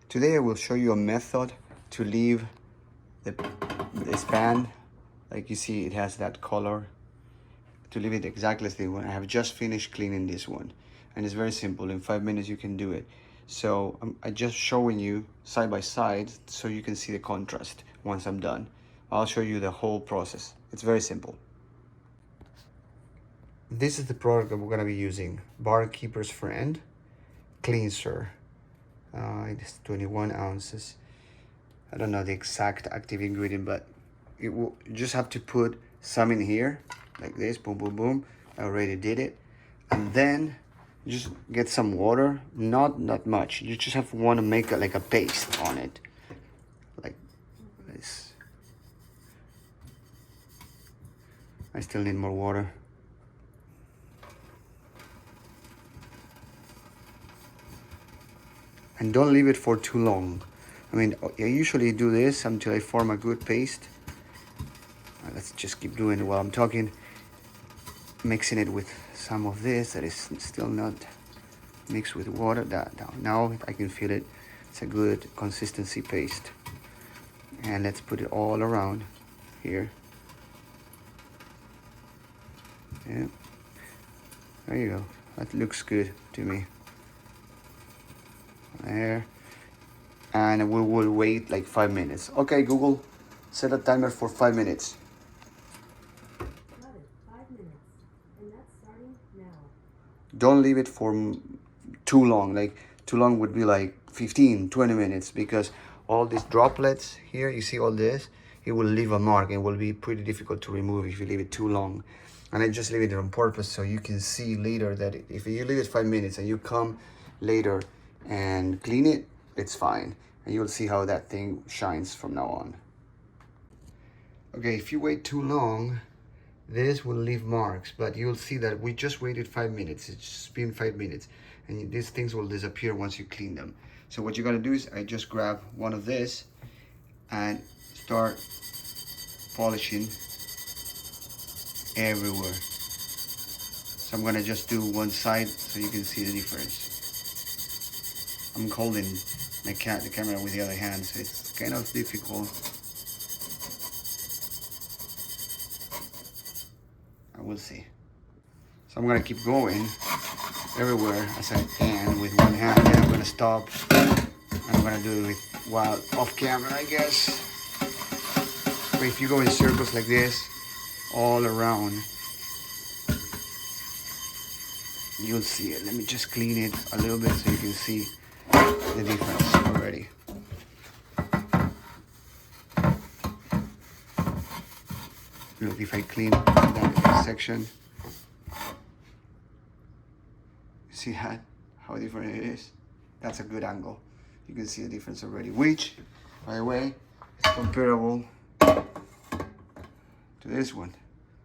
Today I will show you a method to leave this pan, like you see it has that color, to leave it exactly as the one. I have just finished cleaning this one, and it's very simple. In 5 minutes you can do it. So I'm just showing you side by side so you can see the contrast. Once I'm done, I'll show you the whole process. It's very simple. This is the product that we're going to be using, Barkeeper's Friend Cleanser. It's 21 ounces. I don't know the exact active ingredient, but you just have to put some in here like this. Boom, boom, boom. I already did it. And then just get some water, not much. You just have to want to make like a paste on it, like this. I still need more water. And don't leave it for too long. I mean, I usually do this until I form a good paste. Let's just keep doing it while I'm talking. Mixing it with some of this that is still not mixed with water. Now I can feel it. It's a good consistency paste. And let's put it all around here. Yeah. There you go. That looks good to me. There. And we will wait like 5 minutes. Okay, Google, set a timer for 5 minutes. Got it. 5 minutes. And that's starting now. Don't leave it for too long. Like too long would be like 15-20 minutes, because all these droplets here, you see all this, it will leave a mark and will be pretty difficult to remove if you leave it too long. And I just leave it on purpose so you can see later that if you leave it 5 minutes and you come later and clean it, it's fine. And you'll see how that thing shines from now on. Okay, if you wait too long, this will leave marks, but you'll see that we just waited 5 minutes. It's just been 5 minutes, and these things will disappear once you clean them. So what you gotta do is I just grab one of this and start polishing everywhere. So I'm gonna just do one side so you can see the difference. I'm holding the camera with the other hand, so it's kind of difficult. I will see. So I'm gonna keep going everywhere as I can with one hand, and I'm gonna stop. And I'm gonna do it while off camera, I guess. But if you go in circles like this, all around, you'll see it. Let me just clean it a little bit so you can see the difference already. Look, if I clean that section, see how different it is? That's a good angle. You can see the difference already, which, by the way, is comparable to this one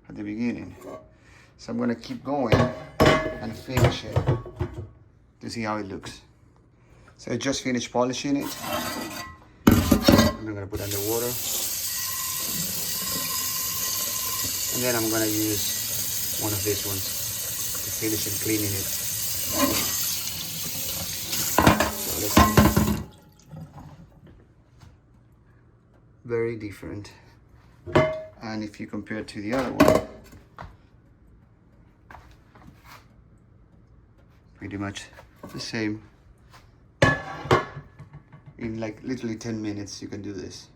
at the beginning. So I'm gonna keep going and finish it to see how it looks. So I just finished polishing it. I'm gonna put under water. And then I'm gonna use one of these ones to finish and cleaning it. So let's see. Very different. And if you compare it to the other one, pretty much the same. In like literally 10 minutes you can do this.